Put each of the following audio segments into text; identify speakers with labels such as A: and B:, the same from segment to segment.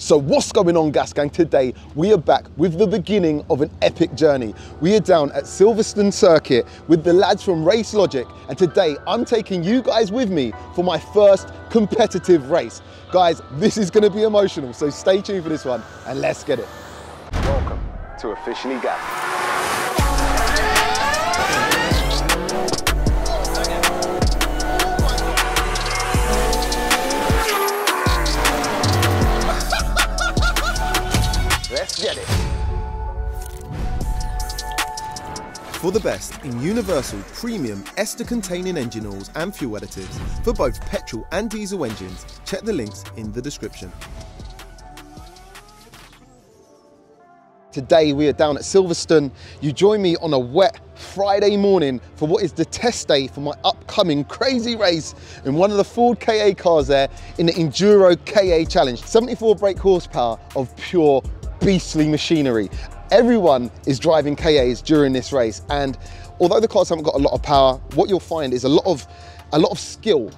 A: So what's going on, Gas Gang? Today we are back with the beginning of an epic journey. We are down at Silverstone Circuit with the lads from RACELOGIC, and today I'm taking you guys with me for my first competitive race. Guys, this is going to be emotional, so stay tuned for this one and let's get it. Welcome to Officially Gas. Let's get it. For the best in universal premium ester-containing engine oils and fuel additives for both petrol and diesel engines, check the links in the description. Today we are down at Silverstone. You join me on a wet Friday morning for what is the test day for my upcoming crazy race in one of the Ford KA cars there in the Enduro KA Challenge. 74 brake horsepower of pure beastly machinery. Everyone is driving KAs during this race, and although the cars haven't got a lot of power, what you'll find is a lot of skill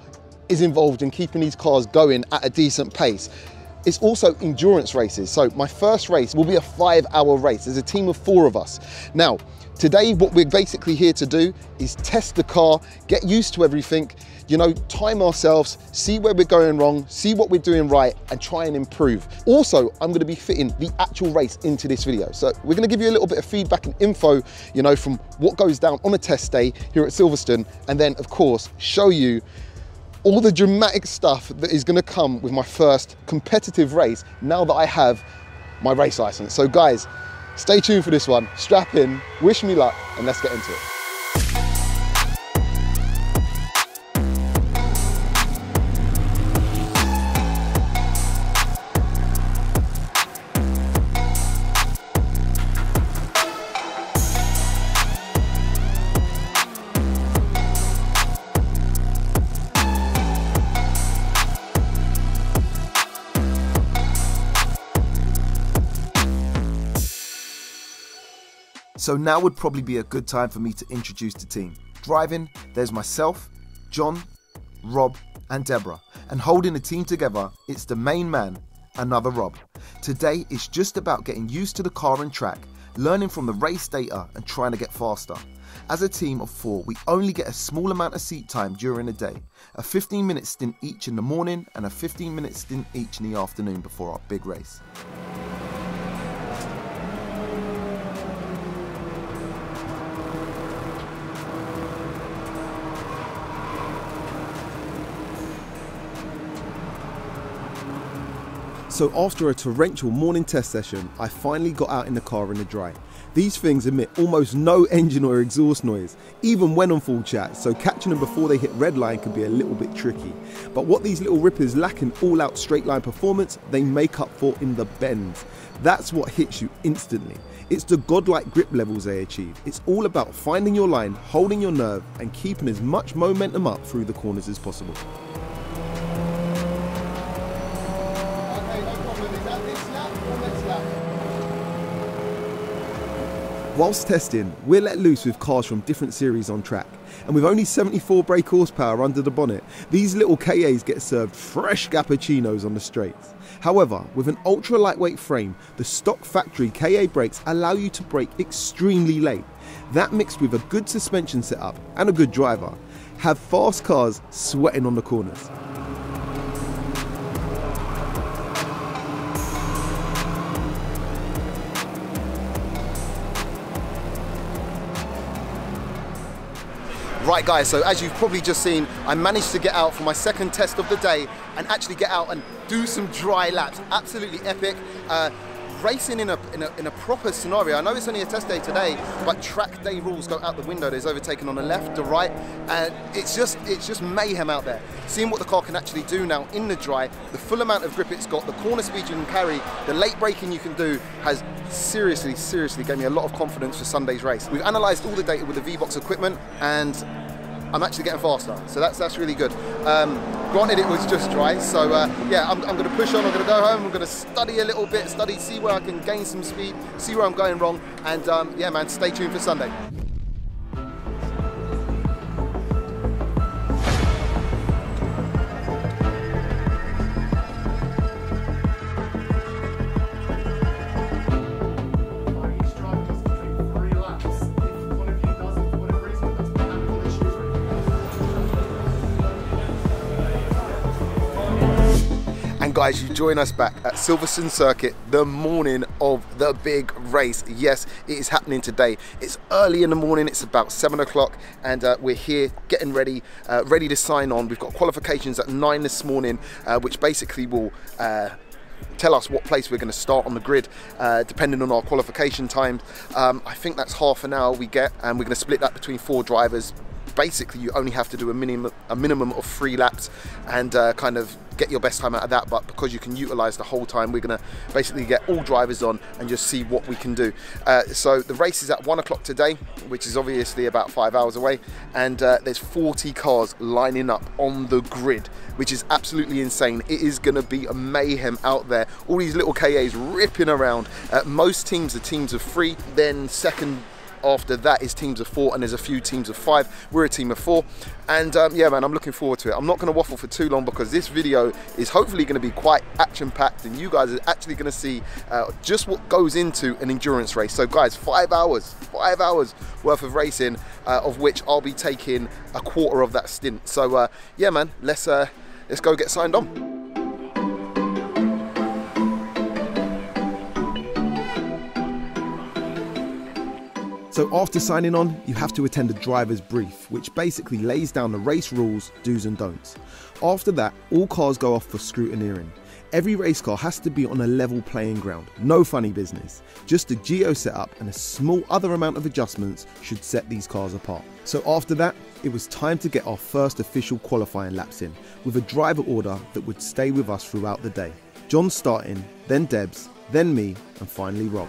A: is involved in keeping these cars going at a decent pace. It's also endurance races. So my first race will be a 5-hour race. There's a team of 4 of us. Now, today what we're basically here to do is test the car, get used to everything, you know, time ourselves, see where we're going wrong, see what we're doing right, and try and improve. Also, I'm gonna be fitting the actual race into this video. So we're gonna give you a little bit of feedback and info, you know, from what goes down on a test day here at Silverstone, and then of course, show you all the dramatic stuff that is gonna come with my first competitive race now that I have my race license. So guys, stay tuned for this one, strap in, wish me luck, and let's get into it. So now would probably be a good time for me to introduce the team. Driving, there's myself, John, Rob and Deborah. And holding the team together, it's the main man, another Rob. Today it's just about getting used to the car and track, learning from the race data and trying to get faster. As a team of 4, we only get a small amount of seat time during the day. A 15-minute stint each in the morning and a 15-minute stint each in the afternoon before our big race. So after a torrential morning test session, I finally got out in the car in the dry. These things emit almost no engine or exhaust noise, even when on full chat, so catching them before they hit red line can be a little bit tricky. But what these little rippers lack in all-out straight line performance, they make up for in the bends. That's what hits you instantly. It's the godlike grip levels they achieve. It's all about finding your line, holding your nerve, and keeping as much momentum up through the corners as possible. Whilst testing, we're let loose with cars from different series on track, and with only 74 brake horsepower under the bonnet, these little KAs get served fresh cappuccinos on the straights. However, with an ultra lightweight frame, the stock factory KA brakes allow you to brake extremely late. That mixed with a good suspension setup and a good driver, have fast cars sweating on the corners. Right guys, so as you've probably just seen, I managed to get out for my second test of the day and actually get out and do some dry laps. Absolutely epic. Racing in a proper scenario. I know it's only a test day today, but track day rules go out the window. There's overtaking on the left, the right, and it's just mayhem out there. Seeing what the car can actually do now in the dry, the full amount of grip it's got, the corner speed you can carry, the late braking you can do has seriously gave me a lot of confidence for Sunday's race. We've analysed all the data with the vbox equipment and I'm actually getting faster, so that's really good. Granted, it was just dry, so yeah, I'm going to push on. I'm going to go home. I'm going to study a little bit, see where I can gain some speed, see where I'm going wrong, and yeah, man, stay tuned for Sunday. guys, you join us back at Silverstone Circuit the morning of the big race. Yes, it is happening today. It's early in the morning, it's about 7 o'clock, and we're here getting ready, ready to sign on. We've got qualifications at 9 this morning, which basically will tell us what place we're going to start on the grid, depending on our qualification time. I think that's half an hour we get, and we're going to split that between 4 drivers. Basically, you only have to do a minimum of 3 laps and kind of get your best time out of that, but because you can utilize the whole time, we're going to basically get all drivers on and just see what we can do. So the race is at 1 o'clock today, which is obviously about 5 hours away, and there's 40 cars lining up on the grid, which is absolutely insane. It is going to be a mayhem out there. All these little KAs ripping around. Most teams are teams of 3, then second after that is teams of 4, and there's a few teams of 5. We're a team of 4, and yeah man, I'm looking forward to it. I'm not going to waffle for too long because this video is hopefully going to be quite action-packed, and you guys are actually going to see just what goes into an endurance race. So guys, 5 hours worth of racing, of which I'll be taking a quarter of that stint. So yeah man, let's go get signed on. So after signing on, you have to attend a driver's brief, which basically lays down the race rules, do's and don'ts. After that, all cars go off for scrutineering. Every race car has to be on a level playing ground, no funny business. Just a geo setup and a small other amount of adjustments should set these cars apart. So after that, it was time to get our first official qualifying laps in, with a driver order that would stay with us throughout the day. John starting, then Debs, then me, and finally Rob.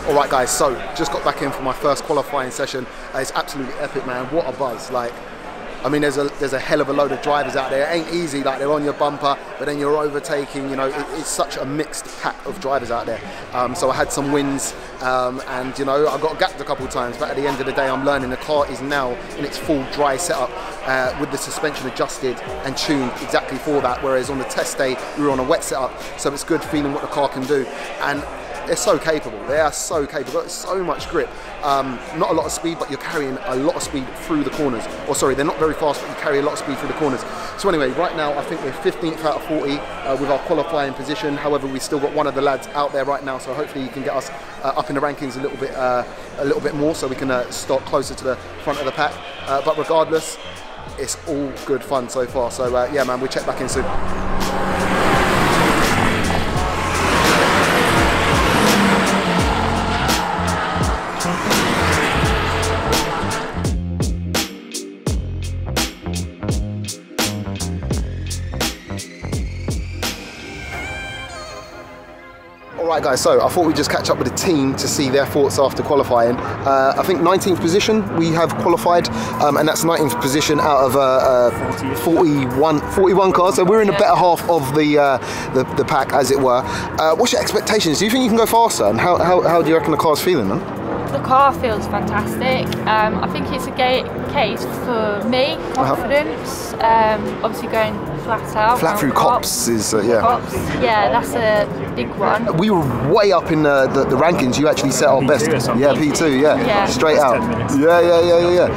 A: Alright guys, so just got back in for my first qualifying session. It's absolutely epic man, what a buzz. Like, I mean there's a hell of a load of drivers out there. It ain't easy, like they're on your bumper, but then you're overtaking, you know, it's such a mixed pack of drivers out there. So I had some wins, and you know, I got gapped a couple of times, but at the end of the day I'm learning the car is now in its full dry setup, with the suspension adjusted and tuned exactly for that, whereas on the test day we were on a wet setup, so it's good feeling what the car can do. And they're so capable, they are so capable, got so much grip. Not a lot of speed, but you're carrying a lot of speed through the corners. Or sorry, they're not very fast, but you carry a lot of speed through the corners. So anyway, right now I think we're 15th out of 40 with our qualifying position. However, we still got one of the lads out there right now, so hopefully you can get us up in the rankings a little bit more, so we can start closer to the front of the pack. But regardless, it's all good fun so far. So yeah man, we'll check back in soon. Alright guys, so I thought we'd just catch up with the team to see their thoughts after qualifying. I think 19th position we have qualified, and that's 19th position out of 41 cars, so we're in the better half of the pack, as it were. What's your expectations? Do you think you can go faster, and how do you reckon the car's feeling, man?
B: The car feels fantastic. I think it's a case for me, confidence, obviously going flat out.
A: Flat through cops is, yeah.
B: Cops, yeah, that's a big one.
A: We were way up in the rankings. You actually set our best. Yeah, P2, yeah. Straight out. Yeah.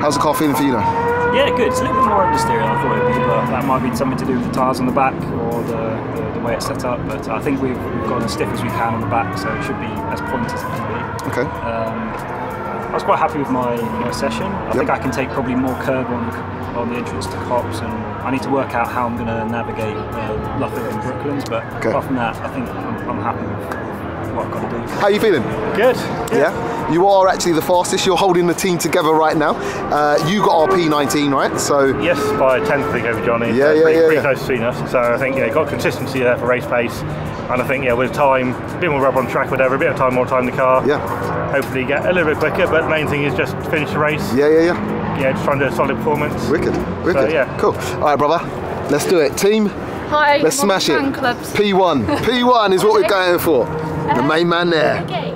A: How's the car feeling for you now?
C: Yeah, good. It's a little bit more understeer than I thought it would be, but that might be something to do with the tyres on the back or the way it's set up. But I think we've gone as stiff as we can on the back, so it should be as pointy as it can be. Okay. I was quite happy with my session. I think I can take probably more curb on the entrance to Cops, and I need to work out how I'm going to navigate Luffolk and Brooklands. But apart from that, I think I'm happy with what I've got to do.
A: How are you feeling?
C: Good.
A: Yeah. You are actually the fastest. You're holding the team together right now. You got our P19, right? So
D: yes, by a tenth I think over Johnny.
A: Yeah,
D: pretty close between us. So I think got consistency there for race pace.
C: And I think, yeah, with time, a bit more rubber on track, whatever, a bit of time, more time in the car.
A: Yeah.
C: Hopefully get a little bit quicker, but the main thing is just finish the race.
A: Yeah, yeah, yeah.
C: Yeah, just trying to do a solid performance.
A: Wicked, wicked.
C: So, yeah.
A: Cool. All right, brother, let's do it. Team,
B: Hi,
A: let's smash it.
B: fan clubs.
A: P1. P1 is what we're going for. The main man there.
B: Okay.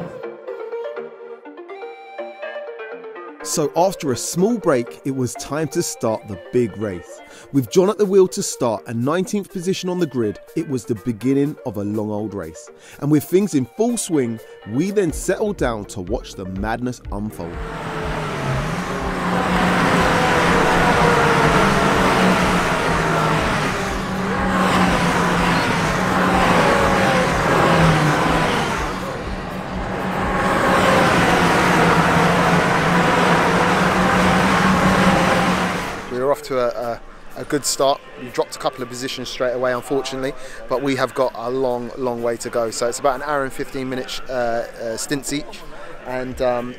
A: So after a small break, it was time to start the big race. With John at the wheel to start and 19th position on the grid, it was the beginning of a long old race. And with things in full swing, we then settled down to watch the madness unfold. Off to a good start. We dropped a couple of positions straight away, unfortunately, but we have got a long way to go. So it's about an hour and 15 minutes stints each, and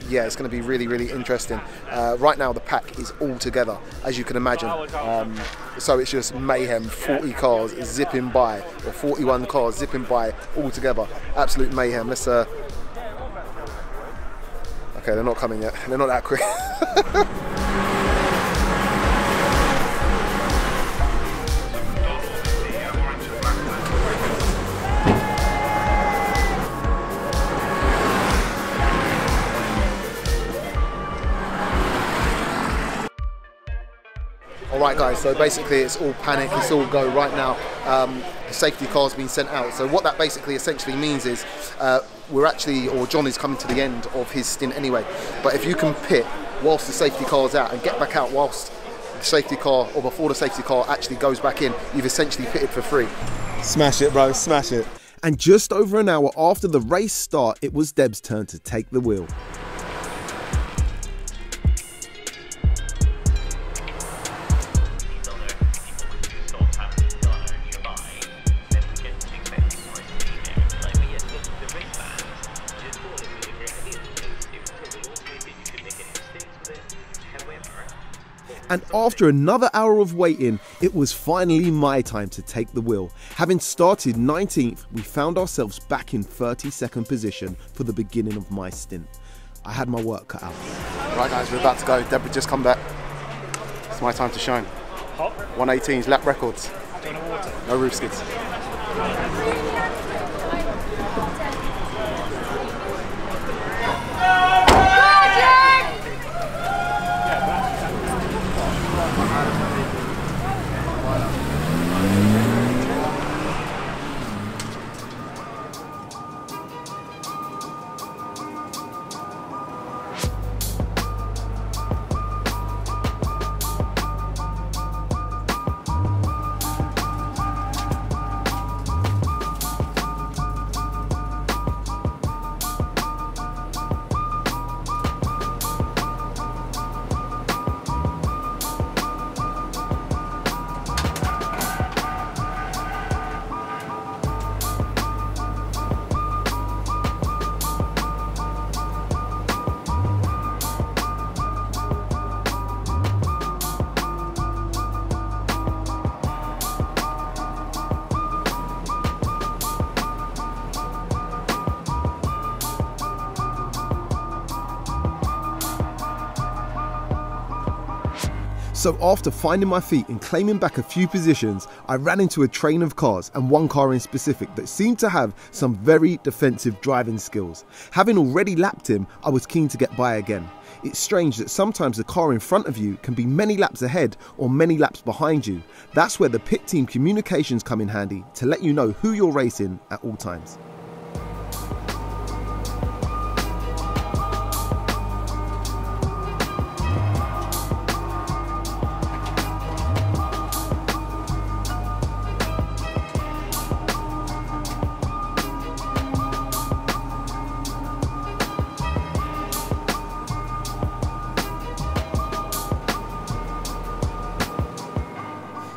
A: yeah, it's going to be really interesting. Right now the pack is all together, as you can imagine, so it's just mayhem. 40 cars zipping by, or 41 cars zipping by all together. Absolute mayhem. Let's okay, they're not coming yet, they're not that quick. Alright guys, so basically it's all panic, it's all go right now. The safety car's been sent out. So what that basically essentially means is we're actually, or John is coming to the end of his stint anyway. But if you can pit whilst the safety car's out and get back out whilst the safety car, or before the safety car actually goes back in, you've essentially pitted for free. Smash it, bro, smash it. And just over an hour after the race start, it was Deb's turn to take the wheel. And after another hour of waiting, it was finally my time to take the wheel. Having started 19th, we found ourselves back in 32nd position for the beginning of my stint. I had my work cut out. Right guys, we're about to go. Deborah just come back. It's my time to shine. 118's lap records. No roof skids. So after finding my feet and claiming back a few positions, I ran into a train of cars, and one car in specific that seemed to have some very defensive driving skills. Having already lapped him, I was keen to get by again. It's strange that sometimes the car in front of you can be many laps ahead or many laps behind you. That's where the pit team communications come in handy to let you know who you're racing at all times.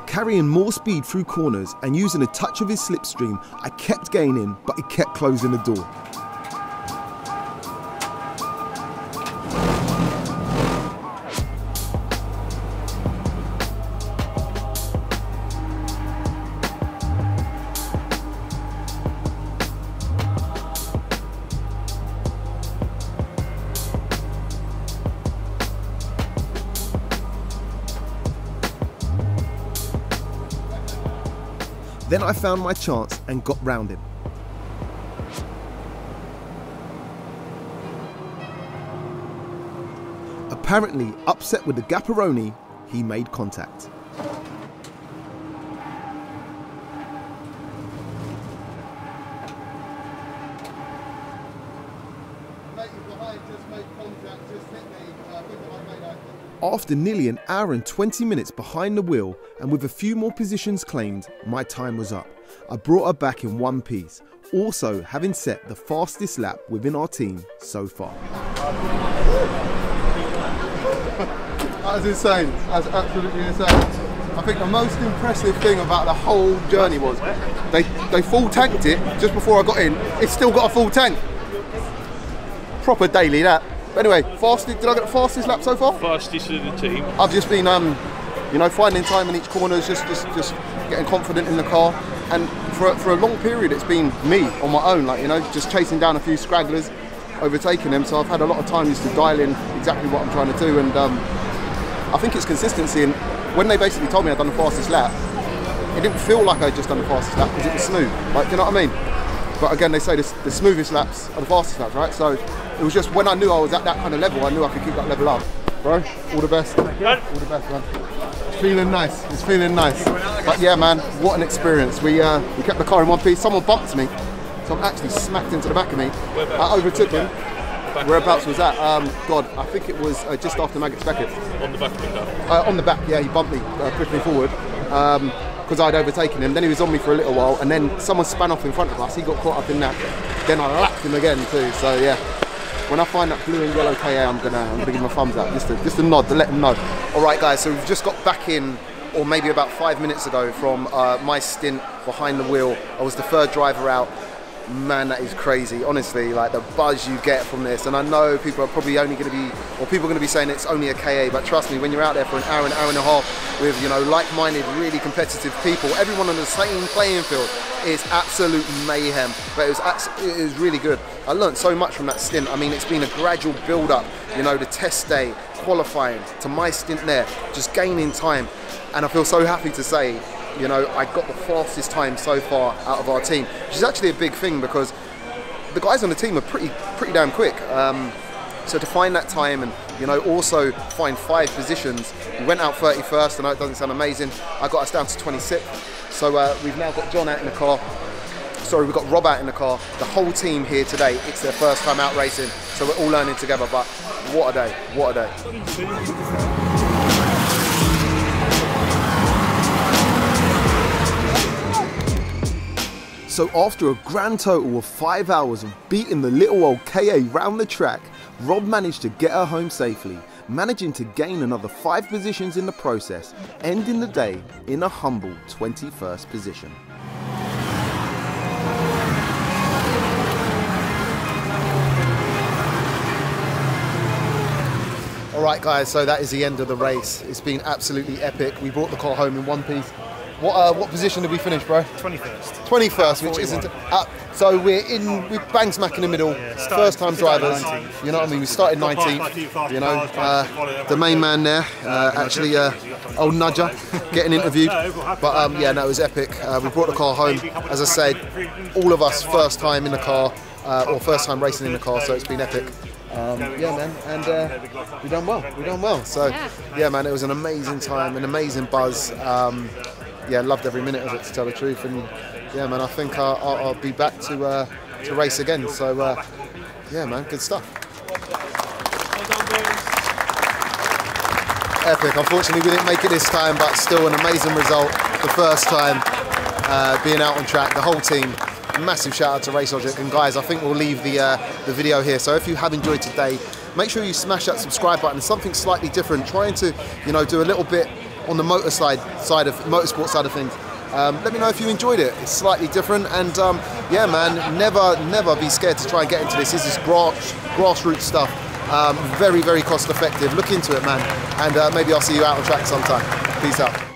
A: Carrying more speed through corners and using a touch of his slipstream, I kept gaining, but he kept closing the door. Then I found my chance and got round him. Apparently upset with the Gapparoni, he made contact. After nearly an hour and 20 minutes behind the wheel and with a few more positions claimed, my time was up. I brought her back in one piece, also having set the fastest lap within our team so far.
D: That was insane. That's absolutely insane. I think the most impressive thing about the whole journey was they full tanked it just before I got in. It's still got a full tank. Proper daily that. But anyway, fastest. Did I get the fastest lap so far?
E: Fastest of the team.
D: I've just been, you know, finding time in each corner, just getting confident in the car. And for a long period, it's been me on my own, like, you know, just chasing down a few scragglers, overtaking them. So I've had a lot of time just to dial in exactly what I'm trying to do. And I think it's consistency. And when they basically told me I'd done the fastest lap, it didn't feel like I'd just done the fastest lap because it was smooth. Like, do you know what I mean? But again, they say the smoothest laps are the fastest laps, right? So it was just when I knew I was at that kind of level, I knew I could keep that level up. Bro, all the best. All the best, man. It's feeling nice. It's feeling nice. But yeah, man, what an experience. We kept the car in one piece. Someone bumped me, so I'm actually smacked into the back of me. I overtook him. Whereabouts was that? God, I think it was just after Maggots Beckett.
E: On the back of the car?
D: On the back, yeah, he bumped me, pushed me forward. Because I'd overtaken him. Then he was on me for a little while, and then someone span off in front of us. He got caught up in that. Then I lapped him again too. So yeah, when I find that blue and yellow KA, I'm gonna give him a thumbs up, just a nod to let him know. All right, guys. So we've just got back in, or maybe about 5 minutes ago, from my stint behind the wheel. I was the third driver out. Man, that is crazy. Honestly, like the buzz you get from this, and I know people are probably only going to be, or people are going to be saying it's only a KA, but trust me, when you're out there for an hour and a half with, you know, like-minded, really competitive people, everyone on the same playing field, it's absolute mayhem. But it was really good. I learned so much from that stint. I mean, it's been a gradual build-up. You know, the test day, qualifying, to my stint there, just gaining time, and I feel so happy to say, you know, I got the fastest time so far out of our team, which is actually a big thing because the guys on the team are pretty damn quick. So to find that time and, you know, also find 5 positions, we went out 31st. I know it doesn't sound amazing. I got us down to 26th. So we've now got John out in the car. Sorry, we've got Rob out in the car. The whole team here today, it's their first time out racing. So we're all learning together, but what a day, what a day.
A: So after a grand total of 5 hours of beating the little old KA round the track, Rob managed to get her home safely, managing to gain another 5 positions in the process, ending the day in a humble 21st position.
D: Alright guys, so that is the end of the race. It's been absolutely epic. We brought the car home in one piece. What position did we finish, bro?
C: 21st.
D: 21st, which isn't... so we're bang smack in the middle, first time drivers, you know what I mean, we started 19th, you know, the main man there, actually old Nudger, getting interviewed, but yeah, no, it was epic. We brought the car home, as I said, all of us first time in the car, or first time racing in the car, so it's been epic. Yeah, man, and we done well, so yeah, man, it was an amazing time, an amazing buzz. Yeah, loved every minute of it, to tell the truth, and yeah, man, I think I'll be back to race again. So yeah, man, good stuff. Epic. Unfortunately, we didn't make it this time, but still an amazing result. The first time being out on track, the whole team. Massive shout out to RACELOGIC, and guys, I think we'll leave the video here. So if you have enjoyed today, make sure you smash that subscribe button. Something slightly different, trying to, you know, do a little bit on the motorsport side of things. Let me know if you enjoyed it. It's slightly different, and yeah, man, never be scared to try and get into this. This is grassroots stuff. Very cost effective. Look into it, man, and maybe I'll see you out on track sometime. Peace out.